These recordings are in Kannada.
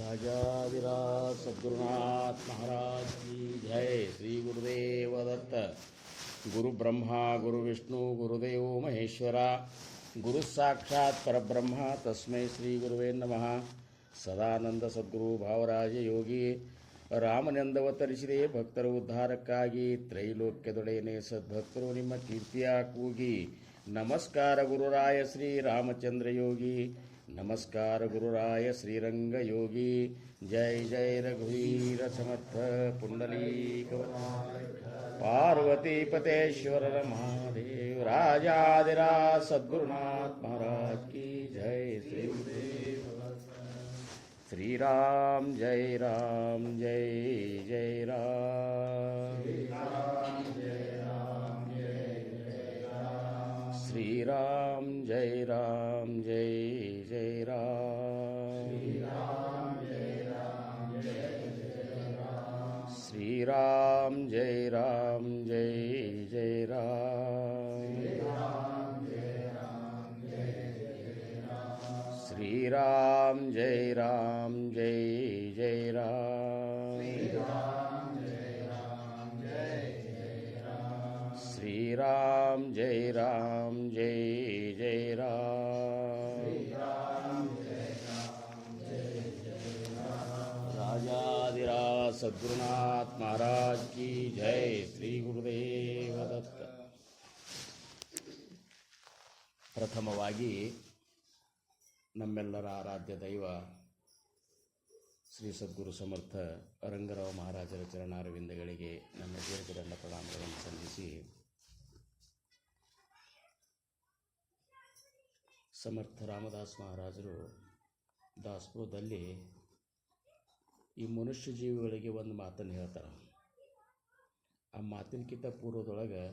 राजाधिराज सद्गुरुनाथ महाराज की जय। श्री गुरुदेव दत्त। गुरु ब्रह्मा गुरु विष्णु गुरुदेव महेश्वरा। गुरु साक्षात् परब्रह्म तस्मै श्री गुरुवे नमः। ಸದಾನಂದ ಸದ್ಗುರು ಭಾವರಾಜ ಯೋಗಿ ರಾಮನೆಂದವತರಿಸಿದೆ ಭಕ್ತರ ಉದ್ಧಾರಕ್ಕಾಗಿ ತ್ರೈಲೋಕ್ಯದೊಡೆಯನೆ ಸದ್ಭಕ್ತರು ನಿಮ್ಮ ಕೀರ್ತಿಯ ಕೂಗಿ ನಮಸ್ಕಾರ ಗುರುರಾಯ ಶ್ರೀ ರಾಮಚಂದ್ರ ಯೋಗಿ ನಮಸ್ಕಾರ ಗುರುರಾಯ ಶ್ರೀರಂಗ ಯೋಗಿ ಜೈ ಜೈ ರಘುವೀರ ಸಮರ್ಥ ಪುಂಡಲೀಕ पार्वतीपतेश्वर महादेव राजाधिराज सद्गुरुनाथ महाराज की जय। श्री राम जय राम जय जय राम। श्री राम जय राम जय जय राम। श्री राम जय राम जय जय राम। श्री राम जय राम जय जय राम। श्री राम जय राम जय जय राम। राजाधिराज सद्गुरुनाथ महाराज की जय। श्री गुरुदेव दत्त। ಪ್ರಥಮವಾಗಿ ನಮ್ಮೆಲ್ಲರ ಆರಾಧ್ಯ ದೈವ ಶ್ರೀ ಸದ್ಗುರು ಸಮರ್ಥ ರಂಗರಾವ್ ಮಹಾರಾಜರ ಚರಣಾರವಿಂದಗಳಿಗೆ ನನ್ನ ದೀರ್ಘದಂಡ ಪ್ರಣಾಮಗಳನ್ನು ಸಲ್ಲಿಸಿ, ಸಮರ್ಥ ರಾಮದಾಸ್ ಮಹಾರಾಜರು ದಾಸಪುರದಲ್ಲಿ ಈ ಮನುಷ್ಯ ಜೀವಿಗಳಿಗೆ ಒಂದು ಮಾತನ್ನು ಹೇಳ್ತಾರೆ. ಆ ಮಾತಿನಕ್ಕಿಂತ ಪೂರ್ವದೊಳಗೆ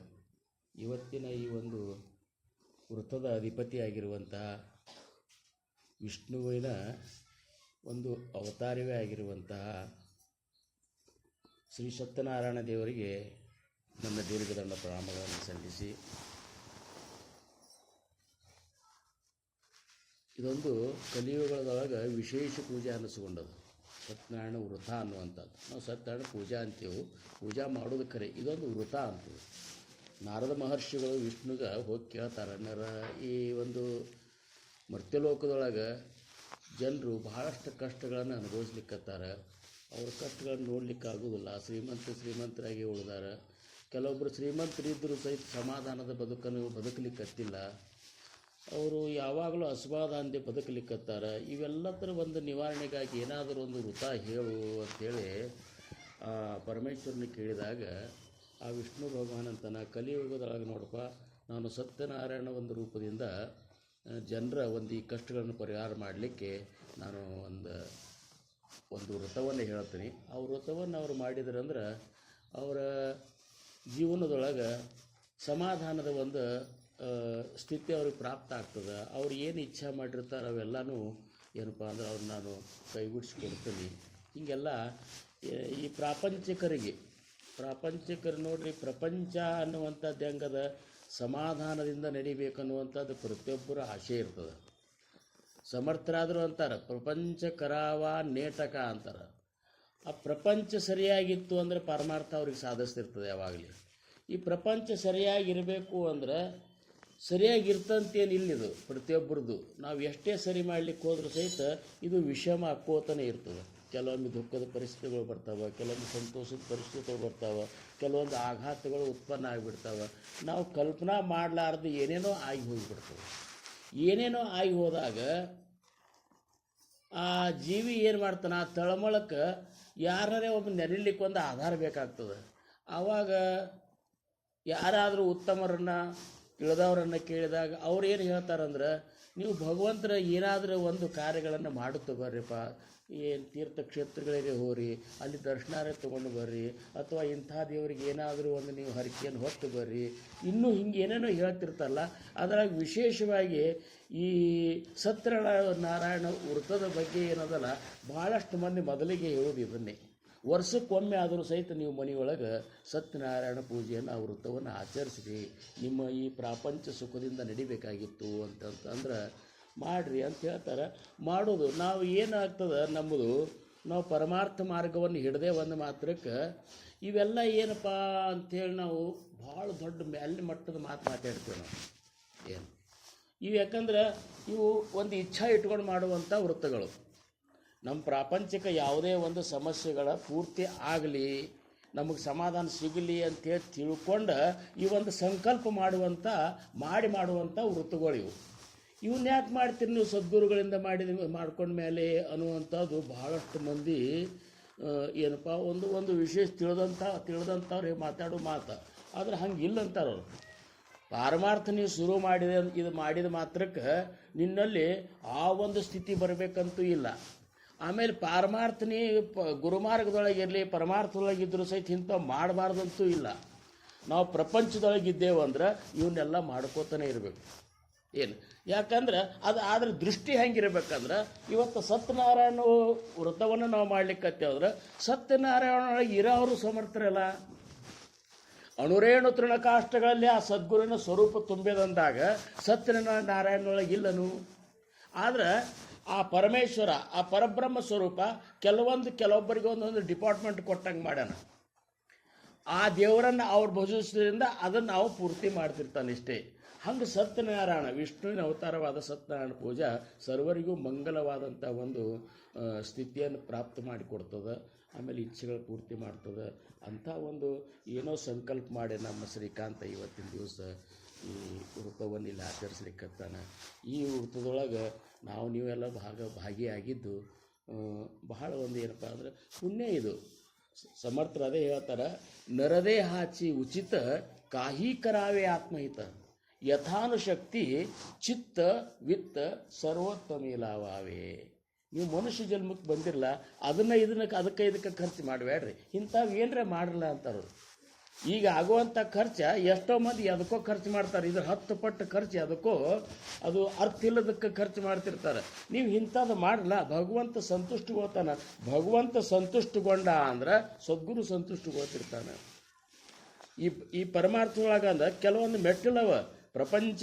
ಇವತ್ತಿನ ಈ ಒಂದು ವೃತ್ತದ ಅಧಿಪತಿಯಾಗಿರುವಂತಹ ವಿಷ್ಣುವಿನ ಒಂದು ಅವತಾರವೇ ಆಗಿರುವಂತಹ ಶ್ರೀ ಸತ್ಯನಾರಾಯಣ ದೇವರಿಗೆ ನನ್ನ ದೀರ್ಘದಂಡ ಪ್ರಣಾಮಗಳನ್ನು ಸಲ್ಲಿಸಿ, ಇದೊಂದು ಕಲಿಯುಗದೊಳಗೆ ವಿಶೇಷ ಪೂಜೆ ಅನ್ನಿಸ್ಕೊಂಡದು. ಸತ್ಯನಾರಾಯಣ ವೃತ ಅನ್ನುವಂಥದ್ದು. ನಾವು ಸತ್ಯನಾರಾಯಣ ಪೂಜಾ ಅಂತೀವಿ, ಪೂಜಾ ಮಾಡೋದು ಖರೆ, ಇದೊಂದು ವೃತ ಅಂತೀವಿ. ನಾರದ ಮಹರ್ಷಿಗಳು ವಿಷ್ಣುಗೆ ಹೋಗಿ ಕೇಳ್ತಾರೆ, ಈ ಒಂದು ಮರ್ತ್ಯಲೋಕದೊಳಗೆ ಜನರು ಬಹಳಷ್ಟು ಕಷ್ಟಗಳನ್ನು ಅನುಭವಿಸ್ಲಿಕ್ಕತ್ತಾರೆ, ಅವ್ರ ಕಷ್ಟಗಳನ್ನು ನೋಡ್ಲಿಕ್ಕೆ ಆಗೋದಿಲ್ಲ. ಶ್ರೀಮಂತರಾಗಿ ಉಳಿದಾರ, ಕೆಲವೊಬ್ಬರು ಶ್ರೀಮಂತರಿದ್ದರೂ ಸಹಿತ ಸಮಾಧಾನದ ಬದುಕನ್ನು ಬದುಕಲಿಕ್ಕತ್ತಿಲ್ಲ, ಅವರು ಯಾವಾಗಲೂ ಅಸಮಾಧಾನತೆ ಬದುಕಲಿಕ್ಕತ್ತಾರೆ. ಇವೆಲ್ಲದರ ಒಂದು ನಿವಾರಣೆಗಾಗಿ ಏನಾದರೂ ಒಂದು ವೃತ ಹೇಳು ಅಂಥೇಳಿ ಪರಮೇಶ್ವರನ ಕೇಳಿದಾಗ ಆ ವಿಷ್ಣು ಭಗವಾನ್ ಅಂತಾನೆ, ಕಲಿಯುಗದೊಳಗೆ ನೋಡಪ್ಪ, ನಾನು ಸತ್ಯನಾರಾಯಣ ಒಂದು ರೂಪದಿಂದ ಜನರ ಒಂದು ಈ ಕಷ್ಟಗಳನ್ನು ಪರಿಹಾರ ಮಾಡಲಿಕ್ಕೆ ನಾನು ಒಂದು ವೃತವನ್ನು ಹೇಳ್ತೀನಿ. ಆ ವೃತವನ್ನು ಅವ್ರು ಮಾಡಿದ್ರಂದ್ರೆ ಅವರ ಜೀವನದೊಳಗೆ ಸಮಾಧಾನದ ಒಂದು ಸ್ಥಿತಿ ಅವ್ರಿಗೆ ಪ್ರಾಪ್ತ ಆಗ್ತದೆ. ಅವ್ರು ಏನು ಇಚ್ಛೆ ಮಾಡಿರ್ತಾರೆ ಅವೆಲ್ಲನೂ ಏನಪ್ಪ ಅಂದ್ರೆ ಅವ್ರು ನಾನು ಕೈಗೂಡಿಸ್ಕೊಡ್ತೀನಿ. ಹೀಗೆಲ್ಲ ಈ ಪ್ರಾಪಂಚಿಕರು ನೋಡ್ರಿ, ಪ್ರಪಂಚ ಅನ್ನುವಂಥದ್ದು ಹೆಂಗದ, ಸಮಾಧಾನದಿಂದ ನಡಿಬೇಕನ್ನುವಂಥದ್ದು ಪ್ರತಿಯೊಬ್ಬರ ಆಶೆ ಇರ್ತದೆ. ಸಮರ್ಥರಾದರು ಅಂತಾರೆ, ಪ್ರಪಂಚ ಕರಾವ ನೇಟಕ ಅಂತಾರೆ. ಆ ಪ್ರಪಂಚ ಸರಿಯಾಗಿತ್ತು ಅಂದರೆ ಪರಮಾರ್ಥ ಅವ್ರಿಗೆ ಸಾಧಿಸ್ತಿರ್ತದೆ ಯಾವಾಗಲೂ. ಈ ಪ್ರಪಂಚ ಸರಿಯಾಗಿರಬೇಕು ಅಂದ್ರೆ ಸರಿಯಾಗಿರ್ತಂತೇನಿಲ್ಲಿದು ಪ್ರತಿಯೊಬ್ಬರದು. ನಾವು ಎಷ್ಟೇ ಸರಿ ಮಾಡಲಿಕ್ಕೆ ಹೋದ್ರೂ ಸಹಿತ ಇದು ವಿಷಮ ಹಾಕ್ಕೋತಾನೆ ಇರ್ತದೆ. ಕೆಲವೊಮ್ಮೆ ದುಃಖದ ಪರಿಸ್ಥಿತಿಗಳು ಬರ್ತಾವೆ, ಕೆಲವೊಮ್ಮೆ ಸಂತೋಷದ ಪರಿಸ್ಥಿತಿಗಳು ಬರ್ತಾವೆ, ಕೆಲವೊಂದು ಆಘಾತಗಳು ಉತ್ಪನ್ನ ಆಗಿಬಿಡ್ತಾವೆ. ನಾವು ಕಲ್ಪನಾ ಮಾಡಲಾರ್ದು ಏನೇನೋ ಆಗಿ ಹೋಗಿಬಿಡ್ತವೆ. ಏನೇನೋ ಆಗಿ ಹೋದಾಗ ಆ ಜೀವಿ ಏನು ಮಾಡ್ತಾನೆ, ಆ ತಳಮಳಕ್ಕೆ ಯಾರೇ ಒಬ್ಬ ನೆರಳಿಕ್ಕೆ ಒಂದು ಆಧಾರ ಬೇಕಾಗ್ತದೆ. ಆವಾಗ ಯಾರಾದರೂ ಉತ್ತಮರನ್ನು ತಿಳಿದವರನ್ನು ಕೇಳಿದಾಗ ಅವ್ರು ಏನು ಹೇಳ್ತಾರಂದ್ರೆ, ನೀವು ಭಗವಂತರ ಏನಾದರೂ ಒಂದು ಕಾರ್ಯಗಳನ್ನು ಮಾಡುತ್ತಾ ಬರ್ರಿಪ್ಪ, ಏನು ತೀರ್ಥಕ್ಷೇತ್ರಗಳಿಗೆ ಹೋಗ್ರಿ, ಅಲ್ಲಿ ದರ್ಶನಾರ ತೊಗೊಂಡು ಬರ್ರಿ, ಅಥವಾ ಇಂಥ ದೇವರಿಗೆ ಏನಾದರೂ ಒಂದು ನೀವು ಹರಕೆಯನ್ನು ಹೊತ್ತು ಬರ್ರಿ, ಇನ್ನೂ ಹಿಂಗೆ ಏನೇನೋ ಹೇಳ್ತಿರ್ತಲ್ಲ. ಅದರಾಗ ವಿಶೇಷವಾಗಿ ಈ ಸತ್ಯನಾರಾಯಣ ವೃತ್ತದ ಬಗ್ಗೆ ಏನದಲ್ಲ, ಭಾಳಷ್ಟು ಮಂದಿ ಮೊದಲಿಗೆ ಹೇಳೋದು ಇದನ್ನೇ. ವರ್ಷಕ್ಕೊಮ್ಮೆ ಆದರೂ ಸಹಿತ ನೀವು ಮನೆಯೊಳಗೆ ಸತ್ಯನಾರಾಯಣ ಪೂಜೆಯನ್ನು ಆ ವೃತ್ತವನ್ನು ಆಚರಿಸಿರಿ, ನಿಮ್ಮ ಈ ಪ್ರಾಪಂಚ ಸುಖದಿಂದ ನಡಿಬೇಕಾಗಿತ್ತು ಅಂತಂದ್ರೆ ಮಾಡಿರಿ ಅಂತ ಹೇಳ್ತಾರೆ. ಮಾಡೋದು ನಾವು ಏನಾಗ್ತದೆ, ನಮ್ಮದು ನಾವು ಪರಮಾರ್ಥ ಮಾರ್ಗವನ್ನು ಹಿಡದೆ ಒಂದು ಮಾತ್ರಕ್ಕೆ ಇವೆಲ್ಲ ಏನಪ್ಪ ಅಂಥೇಳಿ ನಾವು ಭಾಳ ದೊಡ್ಡ ಮ್ಯಾಲಿನ ಮಟ್ಟದ ಮಾತಾಡ್ತೀವಿ ನಾವು. ಏನು ಇವು ಯಾಕಂದ್ರೆ ಇವು ಒಂದು ಇಚ್ಛಾ ಇಟ್ಕೊಂಡು ಮಾಡುವಂಥ ವೃತ್ತಗಳು. ನಮ್ಮ ಪ್ರಾಪಂಚಿಕ ಯಾವುದೇ ಒಂದು ಸಮಸ್ಯೆಗಳ ಪೂರ್ತಿ ಆಗಲಿ, ನಮಗೆ ಸಮಾಧಾನ ಸಿಗಲಿ ಅಂತೇಳಿ ತಿಳ್ಕೊಂಡು ಈ ಒಂದು ಸಂಕಲ್ಪ ಮಾಡುವಂಥ ವೃತ್ತಗಳು ಇವು. ಇವನ್ನ ಯಾಕೆ ಮಾಡ್ತೀರಿ ನೀವು ಸದ್ಗುರುಗಳಿಂದ ಮಾಡ್ಕೊಂಡ ಮೇಲೆ ಅನ್ನುವಂಥದ್ದು ಭಾಳಷ್ಟು ಮಂದಿ ಏನಪ್ಪ ಒಂದು ವಿಶೇಷ ತಿಳಿದಂಥವ್ರು ಮಾತಾಡೋ ಮಾತು. ಆದ್ರೆ ಹಂಗೆ ಇಲ್ಲ ಅಂತಾರವ್ರು. ಪಾರಮಾರ್ಥ ನೀವು ಶುರು ಮಾಡಿದ ಮಾತ್ರಕ್ಕೆ ನಿನ್ನಲ್ಲಿ ಆ ಒಂದು ಸ್ಥಿತಿ ಬರಬೇಕಂತೂ ಇಲ್ಲ. ಆಮೇಲೆ ಪಾರಮಾರ್ಥ ನೀ ಗುರುಮಾರ್ಗದೊಳಗಿರಲಿ ಪರಮಾರ್ಥದೊಳಗಿದ್ರೂ ಸಹಿತ ಇಂಥವು ಮಾಡಬಾರ್ದಂತೂ ಇಲ್ಲ. ನಾವು ಪ್ರಪಂಚದೊಳಗಿದ್ದೇವೆ ಅಂದ್ರೆ ಇವನ್ನೆಲ್ಲ ಮಾಡ್ಕೋತಾನೆ ಇರಬೇಕು. ಏನು ಯಾಕಂದ್ರೆ ಆದ್ರೆ ದೃಷ್ಟಿ ಹೆಂಗಿರ್ಬೇಕಂದ್ರೆ ಇವತ್ತು ಸತ್ಯನಾರಾಯಣ ವ್ರತವನ್ನು ನಾವು ಮಾಡ್ಲಿಕ್ಕತ್ತೇವ್ರೆ ಸತ್ಯನಾರಾಯಣೊಳಗೆ ಇರೋರು ಸಮರ್ಥರಲ್ಲ. ಅಣುರೇಣು ತೃಣಕಾಷ್ಟಗಳಲ್ಲಿ ಆ ಸದ್ಗುರುವಿನ ಸ್ವರೂಪ ತುಂಬಿದಂದಾಗ ಸತ್ಯನಾರಾಯಣೊಳಗೆ ಇಲ್ಲನು. ಆದ್ರೆ ಆ ಪರಮೇಶ್ವರ ಆ ಪರಬ್ರಹ್ಮ ಸ್ವರೂಪ ಕೆಲವೊಬ್ಬರಿಗೆ ಒಂದೊಂದು ಡಿಪಾರ್ಟ್ಮೆಂಟ್ ಕೊಟ್ಟಂಗೆ ಮಾಡ್ಯಾನ. ಆ ದೇವರನ್ನು ಅವ್ರು ಭಜಿಸೋದ್ರಿಂದ ಅದನ್ನು ನಾವು ಪೂರ್ತಿ ಮಾಡ್ತಿರ್ತಾನೆ ಇಷ್ಟೇ. ಹಂಗೆ ಸತ್ಯನಾರಾಯಣ ವಿಷ್ಣುವಿನ ಅವತಾರವಾದ ಸತ್ಯನಾರಾಯಣ ಪೂಜಾ ಸರ್ವರಿಗೂ ಮಂಗಲವಾದಂಥ ಒಂದು ಸ್ಥಿತಿಯನ್ನು ಪ್ರಾಪ್ತ ಮಾಡಿಕೊಡ್ತದೆ. ಆಮೇಲೆ ಇಚ್ಛೆಗಳು ಪೂರ್ತಿ ಮಾಡ್ತದೆ. ಅಂಥ ಒಂದು ಏನೋ ಸಂಕಲ್ಪ ಮಾಡಿ ನಮ್ಮ ಶ್ರೀಕಾಂತ ಇವತ್ತಿನ ದಿವಸ ಈ ವೃತವನ್ನು ಇಲ್ಲಿ ಆಚರಿಸ್ಲಿಕ್ಕತ್ತಾನೆ. ಈ ವೃತದೊಳಗೆ ನೀವೆಲ್ಲ ಭಾಗಿಯಾಗಿದ್ದು ಬಹಳ ಒಂದು ಏನಪ್ಪ ಅಂದ್ರೆ ಪುಣ್ಯ ಇದು. ಸಮರ್ಥರು ಅದೇ ಹೇಳ್ತಾರೆ, ನರದೇ ಹಾಚಿ ಉಚಿತ ಕಾಹಿ ಕರಾವೆ ಆತ್ಮಹಿತ ಯಥಾನುಶಕ್ತಿ ಚಿತ್ತ ವಿತ್ತ ಸರ್ವೋತ್ತಮೀಲಾವಾವೆ. ನೀವು ಮನುಷ್ಯ ಜನ್ಮಕ್ಕೆ ಬಂದಿರಲ್ಲ, ಅದಕ್ಕೆ ಖರ್ಚು ಮಾಡಬೇಡ್ರಿ, ಇಂಥವು ಏನರ ಮಾಡಲ್ಲ ಅಂತಾರ. ಈಗ ಆಗುವಂಥ ಖರ್ಚು ಎಷ್ಟೋ ಮಂದಿ ಅದಕ್ಕೋ ಖರ್ಚು ಮಾಡ್ತಾರೆ. ಇದ್ರ 10 ಪಟ್ಟು ಖರ್ಚು ಅದಕ್ಕೋ ಅದು ಅರ್ಥ ಇಲ್ಲದಕ್ಕೆ ಖರ್ಚು ಮಾಡ್ತಿರ್ತಾರೆ. ನೀವು ಇಂಥದ್ದು ಮಾಡಲ್ಲ, ಭಗವಂತ ಸಂತುಷ್ಟಗೋತಾನ. ಭಗವಂತ ಸಂತುಷ್ಟಗೊಂಡ ಅಂದ್ರೆ ಸದ್ಗುರು ಸಂತುಷ್ಟಗೋತಿರ್ತಾನೆ. ಈ ಪರಮಾರ್ಥದೊಳಗಂದ ಕೆಲವೊಂದು ಮೆಟ್ಟಿಲವ. ಪ್ರಪಂಚ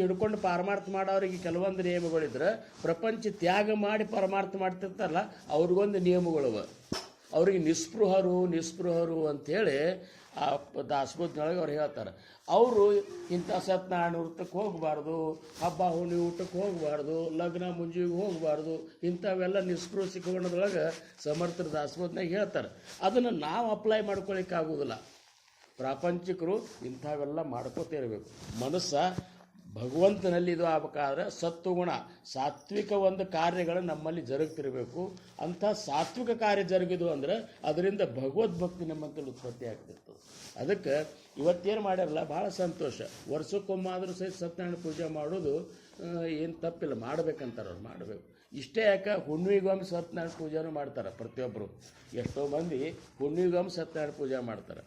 ಹಿಡ್ಕೊಂಡು ಪಾರಮಾರ್ಥ ಮಾಡೋರಿಗೆ ಕೆಲವೊಂದು ನಿಯಮಗಳಿದ್ರೆ, ಪ್ರಪಂಚ ತ್ಯಾಗ ಮಾಡಿ ಪರಮಾರ್ಥ ಮಾಡ್ತಿರ್ತಾರಲ್ಲ ಅವ್ರಿಗೊಂದು ನಿಯಮಗಳವ. ಅವ್ರಿಗೆ ನಿಸ್ಪೃಹರು ಅಂಥೇಳಿ ಆ ದಾಸಬೋಧನೊಳಗೆ ಅವ್ರು ಹೇಳ್ತಾರೆ. ಅವರು ಇಂಥ ಸತ್ಯನಾರಾಯಣ ವೃತ್ತಕ್ಕೆ ಹೋಗಬಾರ್ದು, ಹಬ್ಬ ಹುಣ್ಣಿ ಊಟಕ್ಕೆ ಹೋಗಬಾರ್ದು, ಲಗ್ನ ಮುಂಜಿಗೆ ಹೋಗಬಾರ್ದು, ಇಂಥವೆಲ್ಲ ನಿಸ್ಪೃಹ ಸಿಕ್ಕಣದೊಳಗೆ ಸಮರ್ಥರ ದಾಸಬೋಧನಾಗ ಹೇಳ್ತಾರೆ. ಅದನ್ನು ನಾವು ಅಪ್ಲೈ ಮಾಡ್ಕೊಳ್ಳಿಕ್ಕೆ ಆಗೋದಿಲ್ಲ. ಪ್ರಾಪಂಚಿಕರು ಇಂಥವೆಲ್ಲ ಮಾಡ್ಕೋತಾ ಇರಬೇಕು. ಮನಸ್ಸ ಭಗವಂತನಲ್ಲಿ ಇದು ಆಗಬೇಕಾದ್ರೆ ಸತ್ವಗುಣ ಸಾತ್ವಿಕ ಒಂದು ಕಾರ್ಯಗಳು ನಮ್ಮಲ್ಲಿ ಜರುಗ್ತಿರಬೇಕು. ಅಂಥ ಸಾತ್ವಿಕ ಕಾರ್ಯ ಜರುಗಿದು ಅಂದರೆ ಅದರಿಂದ ಭಗವದ್ಭಕ್ತಿ ನಮ್ಮಂತಲ್ಲಿ ಉತ್ಪತ್ತಿ ಆಗ್ತಿರ್ತದೆ. ಅದಕ್ಕೆ ಇವತ್ತೇನು ಮಾಡ್ಯಾರಲ್ಲ ಭಾಳ ಸಂತೋಷ. ವರ್ಷಕ್ಕೊಮ್ಮಾದರೂ ಸಹಿತ ಸತ್ಯನಾರಾಯಣ ಪೂಜೆ ಮಾಡೋದು ಏನು ತಪ್ಪಿಲ್ಲ, ಮಾಡ್ಬೇಕಂತಾರೆ ಅವ್ರು, ಮಾಡಬೇಕು. ಇಷ್ಟೇ ಯಾಕೆ ಹುಣ್ಣಿಗೊಮ್ಮೆ ಸತ್ಯನಾರಾಯಣ ಪೂಜೆನೂ ಮಾಡ್ತಾರೆ ಪ್ರತಿಯೊಬ್ಬರು. ಎಷ್ಟೋ ಮಂದಿ ಹುಣ್ಣಿಗೊಮ್ಮೆ ಸತ್ಯನಾರಾಯಣ ಪೂಜೆ ಮಾಡ್ತಾರೆ.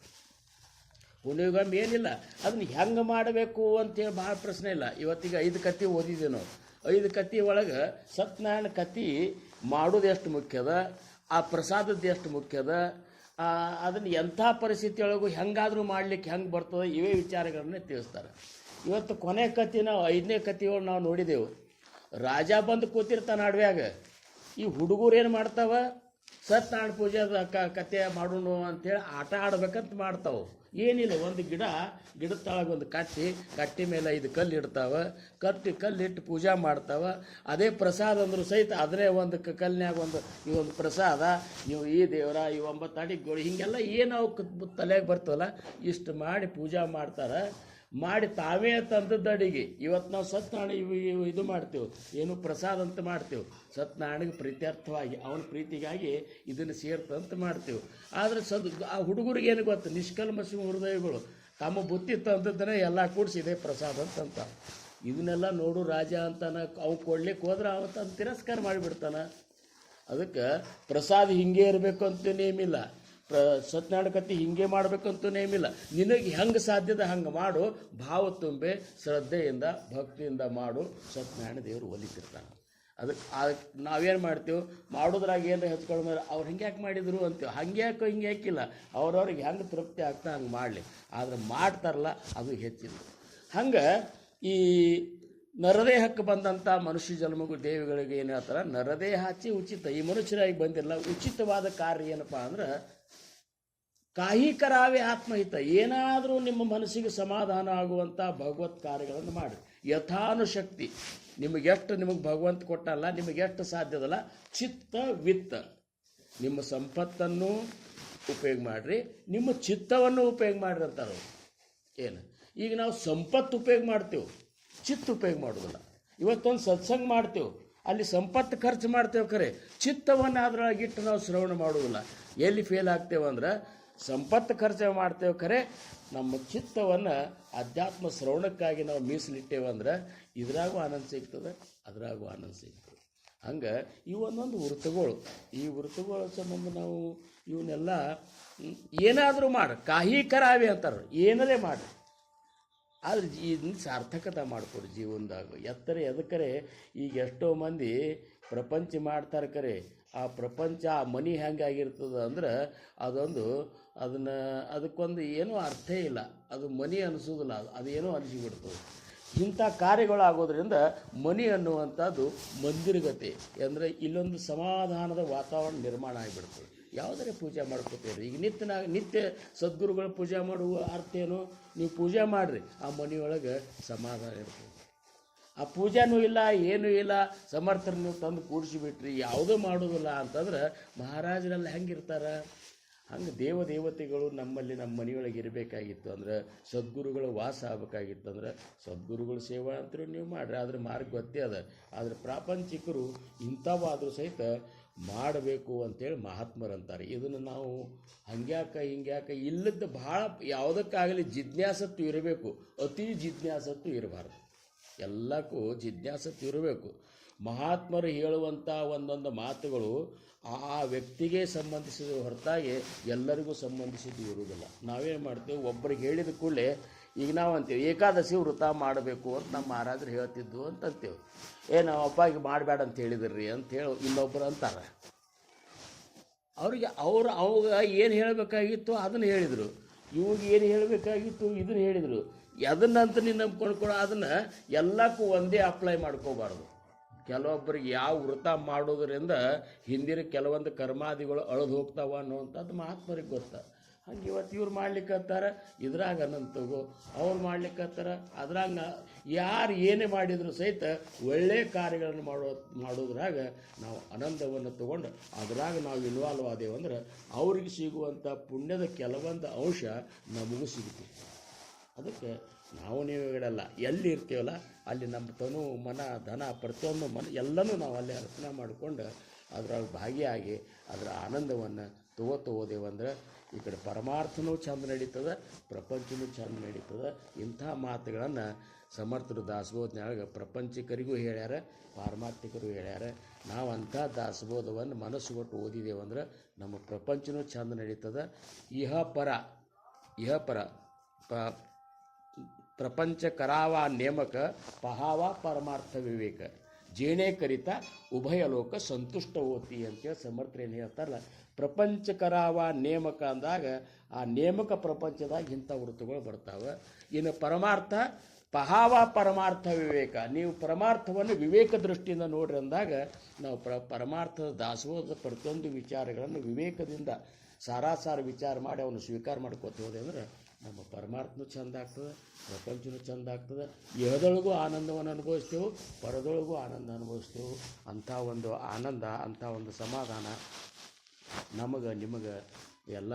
ಹುಣ್ಣಿಗೊಮ್ಮೆ ಏನಿಲ್ಲ, ಅದನ್ನ ಹೆಂಗೆ ಮಾಡಬೇಕು ಅಂತೇಳಿ ಭಾಳ ಪ್ರಶ್ನೆ ಇಲ್ಲ. ಇವತ್ತಿಗೆ 5 ಕತೆ ಓದಿದ್ದೆ ನಾವು. 5 ಕತೆ ಒಳಗೆ ಸತ್ಯನಾರಾಯಣ ಕತೆ ಮಾಡೋದು ಎಷ್ಟು ಮುಖ್ಯದ, ಆ ಪ್ರಸಾದದ್ದು ಎಷ್ಟು ಮುಖ್ಯದ, ಅದನ್ನು ಎಂಥ ಪರಿಸ್ಥಿತಿಯೊಳಗೂ ಹೆಂಗಾದರೂ ಮಾಡ್ಲಿಕ್ಕೆ ಹೆಂಗೆ ಬರ್ತದೆ, ಇವೇ ವಿಚಾರಗಳನ್ನೇ ತಿಳಿಸ್ತಾರೆ. ಇವತ್ತು ಕೊನೆ ಕತೆ ನಾವು 5ನೇ ಕತೆಯೊಳಗೆ ನಾವು ನೋಡಿದೆವು. ರಾಜ ಬಂದು ಕೂತಿರ್ತಾನೆ ಅಡವ್ಯಾಗ. ಈ ಹುಡುಗರು ಏನು ಮಾಡ್ತಾವ, ಸತ್ಯನಾರಾಯಣ ಪೂಜೆದ ಕತೆ ಮಾಡೋಣ ಅಂಥೇಳಿ ಆಟ ಆಡ್ಬೇಕಂತ ಮಾಡ್ತಾವೆ. ಏನಿಲ್ಲ, ಒಂದು ಗಿಡದ ತಳಗೆ ಒಂದು ಕಟ್ಟಿ ಮೇಲೆ 5 ಕಲ್ಲು ಇಡ್ತಾವೆ. ಕಲ್ಲಿಟ್ಟು ಪೂಜೆ ಮಾಡ್ತಾವೆ. ಅದೇ ಪ್ರಸಾದ ಅಂದ್ರೂ ಸಹಿತ ಅದನ್ನೇ ಒಂದು ಕಲ್ಲಿನಾಗ ಈ ಒಂದು ಪ್ರಸಾದ, ಈ ದೇವರ ಈ 9 ಅಡಿಗಳು ಹೀಗೆಲ್ಲ ಏನು ಅವು ತಲೆಗೆ ಬರ್ತವಲ್ಲ ಇಷ್ಟು ಮಾಡಿ ಪೂಜೆ ಮಾಡ್ತಾರೆ. ಮಾಡಿ ತಾವೇ ತಂದದ್ದು ಅಡಿಗೆ. ಇವತ್ತು ನಾವು ಸತ್ಯನಾರಾಯಣ ಇದು ಮಾಡ್ತೇವೆ, ಏನು ಪ್ರಸಾದ ಅಂತ ಮಾಡ್ತೇವೆ. ಸತ್ಯನಾರಾಯಣಿಗೆ ಪ್ರೀತ್ಯರ್ಥವಾಗಿ ಅವನ ಪ್ರೀತಿಗಾಗಿ ಇದನ್ನು ಸೇರ್ತಂತ ಮಾಡ್ತೇವೆ. ಆದರೆ ಆ ಹುಡುಗರಿಗೆ ಏನು ಗೊತ್ತು, ನಿಷ್ಕಲ್ಮಶ ಹೃದಯಗಳು ತಮ್ಮ ಬುತ್ತಿ ತಂದದ್ದನ್ನೇ ಎಲ್ಲ ಕೂಡಿಸಿ ಇದೇ ಪ್ರಸಾದ ಅಂತಂತ. ಇದನ್ನೆಲ್ಲ ನೋಡು ರಾಜ ಅಂತಾನ, ಅವು ಕೊಡ್ಲಿಕ್ಕೆ ಹೋದ್ರೆ ಅವತ್ತು ತಿರಸ್ಕಾರ ಮಾಡಿಬಿಡ್ತಾನೆ. ಅದಕ್ಕೆ ಪ್ರಸಾದ ಹಿಂಗೆ ಇರಬೇಕು ಅಂತ ನೇಮಿಲ್ಲ, ಸತ್ಯನಾರಾಯಣ ಕತೆ ಹಿಂಗೆ ಮಾಡಬೇಕಂತೂ ನೇಮಿಲ್ಲ. ನಿನಗೆ ಹೆಂಗೆ ಸಾಧ್ಯದ ಹಂಗೆ ಮಾಡು, ಭಾವ ತುಂಬೆ ಶ್ರದ್ಧೆಯಿಂದ ಭಕ್ತಿಯಿಂದ ಮಾಡು. ಸತ್ಯನಾರಾಯಣ ದೇವರು ಒಲಿತಿರ್ತಾನೆ. ಅದಕ್ಕೆ ನಾವೇನು ಮಾಡ್ತೀವಿ, ಮಾಡೋದ್ರಾಗ ಏನಾರ ಹೆಚ್ಕೊಂಡು ಅವ್ರು ಹಿಂಗೆ ಯಾಕೆ ಮಾಡಿದ್ರು ಅಂತೀವಿ. ಹಂಗೆ ಯಾಕೋ ಹಿಂಗೆ ಯಾಕಿಲ್ಲ, ಅವ್ರವ್ರಿಗೆ ಹೆಂಗೆ ತೃಪ್ತಿ ಆಗ್ತಾ ಹಂಗೆ ಮಾಡಲಿ. ಆದರೆ ಮಾಡ್ತಾರಲ್ಲ ಅದು ಹೆಚ್ಚಿಲ್ಲ. ಹಂಗೆ ಈ ನರದೇಹಕ್ಕೆ ಬಂದಂಥ ಮನುಷ್ಯ ಜನ್ಮಗೂ ದೇವಿಗಳಿಗೆ ಏನು ಹೇಳ್ತಾರೆ, ನರದೇಹ ಹಚ್ಚಿ ಉಚಿತ. ಈ ಮನುಷ್ಯರಾಗಿ ಬಂದಿಲ್ಲ, ಉಚಿತವಾದ ಕಾರ್ಯ ಏನಪ್ಪ ಅಂದ್ರೆ ಕಾಯಿಕರಾವೇ ಆತ್ಮಹಿತ. ಏನಾದರೂ ನಿಮ್ಮ ಮನಸ್ಸಿಗೆ ಸಮಾಧಾನ ಆಗುವಂಥ ಭಗವತ್ ಕಾರ್ಯಗಳನ್ನು ಮಾಡಿ ಯಥಾನುಶಕ್ತಿ. ನಿಮಗೆ ಭಗವಂತ ಕೊಟ್ಟಲ್ಲ, ನಿಮಗೆಷ್ಟು ಸಾಧ್ಯದಲ್ಲ ಚಿತ್ತ ವಿತ್ತ. ನಿಮ್ಮ ಸಂಪತ್ತನ್ನು ಉಪಯೋಗ ಮಾಡಿರಿ, ನಿಮ್ಮ ಚಿತ್ತವನ್ನು ಉಪಯೋಗ ಮಾಡಿರಿ ಅಂತಾರೆ. ಏನು ಈಗ ನಾವು ಸಂಪತ್ತು ಉಪಯೋಗ ಮಾಡ್ತೇವೆ, ಚಿತ್ತ ಉಪಯೋಗ ಮಾಡೋದಿಲ್ಲ. ಇವತ್ತೊಂದು ಸತ್ಸಂಗ ಮಾಡ್ತೇವೆ, ಅಲ್ಲಿ ಸಂಪತ್ತು ಖರ್ಚು ಮಾಡ್ತೇವೆ, ಖರೆ ಚಿತ್ತವನ್ನು ಅದರೊಳಗಿಟ್ಟು ನಾವು ಶ್ರವಣ ಮಾಡೋದಿಲ್ಲ. ಎಲ್ಲಿ ಫೇಲ್ ಆಗ್ತೇವೆ ಅಂದ್ರೆ ಸಂಪತ್ತು ಖರ್ಚು ಮಾಡ್ತೇವೆ, ಖರೆ ನಮ್ಮ ಚಿತ್ತವನ್ನು ಅಧ್ಯಾತ್ಮ ಶ್ರವಣಕ್ಕಾಗಿ ನಾವು ಮೀಸಲಿಟ್ಟೇವೆ ಅಂದ್ರೆ ಇದ್ರಾಗೂ ಆನಂದ ಸಿಗ್ತದೆ, ಅದರಾಗೂ ಆನಂದ ಸಿಗ್ತದೆ. ಹಂಗೆ ಇವೊಂದೊಂದು ವೃತ್ತಗಳು, ಈ ವೃತ್ತಗಳ ಸಂಬಂಧ ನಾವು ಇವನ್ನೆಲ್ಲ ಏನಾದರೂ ಮಾಡಿ ಕಾಹಿಕರಾವೆ ಅಂತಾರೆ, ಏನರೇ ಮಾಡಿ. ಆದರೆ ಇದನ್ನ ಸಾರ್ಥಕತೆ ಮಾಡಿಕೊಡಿ ಜೀವನದಾಗ. ಎದಕ್ಕರೆ ಈಗ ಎಷ್ಟೋ ಮಂದಿ ಪ್ರಪಂಚ ಮಾಡ್ತಾರೆ, ಕರೆ ಆ ಪ್ರಪಂಚ ಆ ಮನಿ ಹೆಂಗಾಗಿರ್ತದೆ ಅಂದ್ರೆ ಅದಕ್ಕೊಂದು ಏನೂ ಅರ್ಥ ಇಲ್ಲ, ಅದು ಮನಿ ಅನಿಸೋದಿಲ್ಲ, ಅದೇನೋ ಅನಿಸಿಬಿಡ್ತದೆ. ಇಂಥ ಕಾರ್ಯಗಳಾಗೋದ್ರಿಂದ ಮನಿ ಅನ್ನುವಂಥದ್ದು ಮಂದಿರಗತೆ ಅಂದರೆ ಇಲ್ಲೊಂದು ಸಮಾಧಾನದ ವಾತಾವರಣ ನಿರ್ಮಾಣ ಆಗಿಬಿಡ್ತದೆ. ಯಾವುದರೇ ಪೂಜೆ ಮಾಡ್ಕೋತೀರಿ, ಈಗ ನಿತ್ಯ ಸದ್ಗುರುಗಳ ಪೂಜೆ ಮಾಡುವ ಅರ್ಥ ಏನು, ನೀವು ಪೂಜೆ ಮಾಡಿರಿ, ಆ ಮನೆಯೊಳಗೆ ಸಮಾಧಾನ ಇರ್ತದೆ. ಆ ಪೂಜೆನೂ ಇಲ್ಲ, ಏನೂ ಇಲ್ಲ, ಸಮರ್ಥರು ನೀವು ತಂದು ಕೂಡಿಸಿಬಿಟ್ರಿ, ಯಾವುದೂ ಮಾಡೋದಿಲ್ಲ ಅಂತಂದ್ರೆ ಮಹಾರಾಜರೆಲ್ಲ ಹೆಂಗಿರ್ತಾರೆ? ಹಂಗೆ ದೇವತೆಗಳು ನಮ್ಮಲ್ಲಿ ನಮ್ಮ ಮನೆಯೊಳಗೆ ಇರಬೇಕಾಗಿತ್ತು ಅಂದ್ರೆ ಸದ್ಗುರುಗಳ ವಾಸ ಆಗಬೇಕಾಗಿತ್ತು ಅಂದ್ರೆ ಸದ್ಗುರುಗಳ ಸೇವಾ ಅಂತೂ ನೀವು ಮಾಡಿರಿ, ಅದ್ರ ಮಾರ್ಗ ಗೊತ್ತೇ ಅದ. ಆದರೆ ಪ್ರಾಪಂಚಿಕರು ಇಂಥವಾದರೂ ಸಹಿತ ಮಾಡಬೇಕು ಅಂತೇಳಿ ಮಹಾತ್ಮರಂತಾರೆ. ಇದನ್ನು ನಾವು ಹಿಂಗ್ಯಾಕೆ ಇಲ್ಲದ ಭಾಳ ಯಾವುದಕ್ಕಾಗಲಿ ಜಿಜ್ಞಾಸತ್ತು ಇರಬೇಕು, ಅತಿ ಜಿಜ್ಞಾಸತ್ತು ಇರಬಾರ್ದು. ಎಲ್ಲಕ್ಕೂ ಜಿಜ್ಞಾಸತ್ತು ಇರಬೇಕು. ಮಹಾತ್ಮರು ಹೇಳುವಂಥ ಒಂದೊಂದು ಮಾತುಗಳು ಆ ವ್ಯಕ್ತಿಗೆ ಸಂಬಂಧಿಸಿದ ಹೊರತಾಗಿ ಎಲ್ಲರಿಗೂ ಸಂಬಂಧಿಸಿದ್ದು ಇರುವುದಿಲ್ಲ. ನಾವೇನು ಮಾಡ್ತೇವೆ, ಒಬ್ಬರಿಗೆ ಹೇಳಿದ ಕೂಡಲೇ ಈಗ ನಾವು ಅಂತೀವಿ ಏಕಾದಶಿ ವ್ರತ ಮಾಡಬೇಕು ಅಂತ ನಮ್ಮ ಮಹಾರಾಜರು ಹೇಳ್ತಿದ್ದು ಅಂತಂತೇವೆ. ನಾವು ಅಪ್ಪಾಗಿ ಮಾಡಬೇಡ ಅಂತ ಹೇಳಿದ್ರಿ ಅಂತೇಳಿ ಇನ್ನೊಬ್ಬರು ಅಂತಾರೆ. ಅವಾಗ ಏನು ಹೇಳಬೇಕಾಗಿತ್ತು ಅದನ್ನು ಹೇಳಿದರು, ಇವಾಗ ಏನು ಹೇಳಬೇಕಾಗಿತ್ತು ಇದನ್ನು ಹೇಳಿದರು. ಅದನ್ನಂತ ನೀನು ನಂಬ್ಕೊಂಡು ಅದನ್ನು ಎಲ್ಲಕ್ಕೂ ಒಂದೇ ಅಪ್ಲೈ ಮಾಡ್ಕೋಬಾರ್ದು. ಕೆಲವೊಬ್ಬರಿಗೆ ಯಾವ ವ್ರತ ಮಾಡೋದ್ರಿಂದ ಹಿಂದಿನ ಕೆಲವೊಂದು ಕರ್ಮಾದಿಗಳು ಅಳದು ಹೋಗ್ತಾವ ಅನ್ನುವಂಥದ್ದು ಮಹಾತ್ಮರಿಗೆ ಗೊತ್ತ. ಹಂಗೆ ಇವತ್ತು ಇವ್ರು ಮಾಡ್ಲಿಕ್ಕತ್ತಾರ, ಇದ್ರಾಗ ಅನಂತಗೋ, ಅವ್ರು ಮಾಡ್ಲಿಕ್ಕತ್ತಾರ ಅದ್ರಾಗ. ಯಾರು ಏನೇ ಮಾಡಿದರೂ ಸಹಿತ ಒಳ್ಳೆಯ ಕಾರ್ಯಗಳನ್ನು ಮಾಡೋದ್ರಾಗ ನಾವು ಆನಂದವನ್ನು ತಗೊಂಡು ಅದ್ರಾಗ ನಾವು ಇನ್ವಾಲ್ವ್ ಆದೇವು ಅಂದ್ರೆ ಅವ್ರಿಗೆ ಸಿಗುವಂಥ ಪುಣ್ಯದ ಕೆಲವೊಂದು ಅಂಶ ನಮಗೂ ಸಿಗುತ್ತೆ. ಅದಕ್ಕೆ ನಾವು ನೀವುಗಳೆಲ್ಲ ಎಲ್ಲಿ ಇರ್ತೀವಲ್ಲ ಅಲ್ಲಿ ನಮ್ಮ ತನು ಮನ ಧನ ಪ್ರತಿಯೊಂದು ಎಲ್ಲನೂ ನಾವು ಅಲ್ಲೇ ಅರ್ಪಣೆ ಮಾಡಿಕೊಂಡು ಅದರೊಳಗೆ ಭಾಗಿಯಾಗಿ ಅದರ ಆನಂದವನ್ನು ಹೋದೇವಂದ್ರೆ ಈ ಕಡೆ ಪರಮಾರ್ಥನೂ ಚಂದ ನಡೀತದೆ, ಪ್ರಪಂಚನೂ ಚಂದ ನಡೀತದೆ. ಇಂಥ ಮಾತುಗಳನ್ನು ಸಮರ್ಥರು ದಾಸಬೋಧನ್ಯಾಗ ಪ್ರಪಂಚಿಕರಿಗೂ ಹೇಳ್ಯಾರ, ಪಾರಮಾರ್ಥಿಕರು ಹೇಳ್ಯಾರ. ನಾವು ಅಂಥ ದಾಸಬೋಧವನ್ನು ಮನಸ್ಸು ಕೊಟ್ಟು ಓದಿದೇವಂದ್ರೆ ನಮ್ಮ ಪ್ರಪಂಚನೂ ಚಂದ ನಡೀತದೆ. ಇಹ ಪರ ಪ್ರಪಂಚ ಕರಾವ ನೇಮಕ ಪಹಾವ ಪರಮಾರ್ಥ ವಿವೇಕ ಜೇಣೆ ಕರಿತ ಉಭಯ ಲೋಕ ಸಂತುಷ್ಟ ಓತಿ ಅಂತೇಳಿ ಸಮರ್ಥರು ಏನು ಹೇಳ್ತಾರಲ್ಲ. ಪ್ರಪಂಚ ಕರಾವ ನೇಮಕ ಅಂದಾಗ ಆ ನೇಮಕ ಪ್ರಪಂಚದಾಗ ಇಂಥ ವೃತ್ತಗಳು ಬರ್ತಾವೆ. ಇನ್ನು ಪರಮಾರ್ಥ ಪಹಾವ ಪರಮಾರ್ಥ ವಿವೇಕ, ನೀವು ಪರಮಾರ್ಥವನ್ನು ವಿವೇಕ ದೃಷ್ಟಿಯಿಂದ ನೋಡ್ರಿ ಅಂದಾಗ ನಾವು ಪರಮಾರ್ಥದ ದಾಸೋಹದ ಪ್ರತಿಯೊಂದು ವಿಚಾರಗಳನ್ನು ವಿವೇಕದಿಂದ ಸಾರಾಸಾರ ವಿಚಾರ ಮಾಡಿ ಅವನು ಸ್ವೀಕಾರ ಮಾಡ್ಕೋತ ಹೋದೆ ಅಂದ್ರೆ ನಮ್ಮ ಪರಮಾರ್ಥನೂ ಚೆಂದ ಆಗ್ತದೆ, ಪ್ರಪಂಚನೂ ಚೆಂದ ಆಗ್ತದೆ. ಇಹದೊಳಗೂ ಆನಂದವನ್ನು ಅನುಭವಿಸ್ತೇವೆ, ಪರದೊಳಗೂ ಆನಂದ ಅನುಭವಿಸ್ತೇವೆ. ಅಂಥ ಒಂದು ಆನಂದ, ಅಂಥ ಒಂದು ಸಮಾಧಾನ ನಿಮಗೆ ಎಲ್ಲ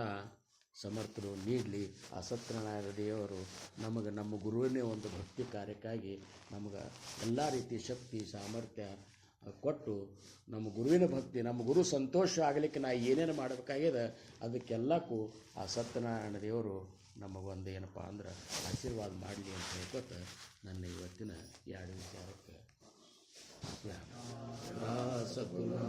ಸಮರ್ಥರು ನೀಡಲಿ. ಆ ಸತ್ಯನಾರಾಯಣ ದೇವರು ನಮ್ಮ ಗುರುವಿನೇ ಒಂದು ಭಕ್ತಿ ಕಾರ್ಯಕ್ಕಾಗಿ ನಮಗೆ ಎಲ್ಲ ರೀತಿ ಶಕ್ತಿ ಸಾಮರ್ಥ್ಯ ಕೊಟ್ಟು ನಮ್ಮ ಗುರುವಿನ ಭಕ್ತಿ, ನಮ್ಮ ಗುರು ಸಂತೋಷ ಆಗಲಿಕ್ಕೆ ನಾ ಏನೇನು ಮಾಡಬೇಕಾಗ್ಯದ ಅದಕ್ಕೆಲ್ಲಕ್ಕೂ ಆ ಸತ್ಯನಾರಾಯಣ ದೇವರು ನಮಗೊಂದು ಏನಪ್ಪ ಅಂದ್ರೆ ಆಶೀರ್ವಾದ ಮಾಡಲಿ ಅಂತ ಹೇಳ್ಕೊತ ನನ್ನ ಇವತ್ತಿನ ಎರಡು ವಿಚಾರಕ್ಕೆ ಸದ್ಗುರು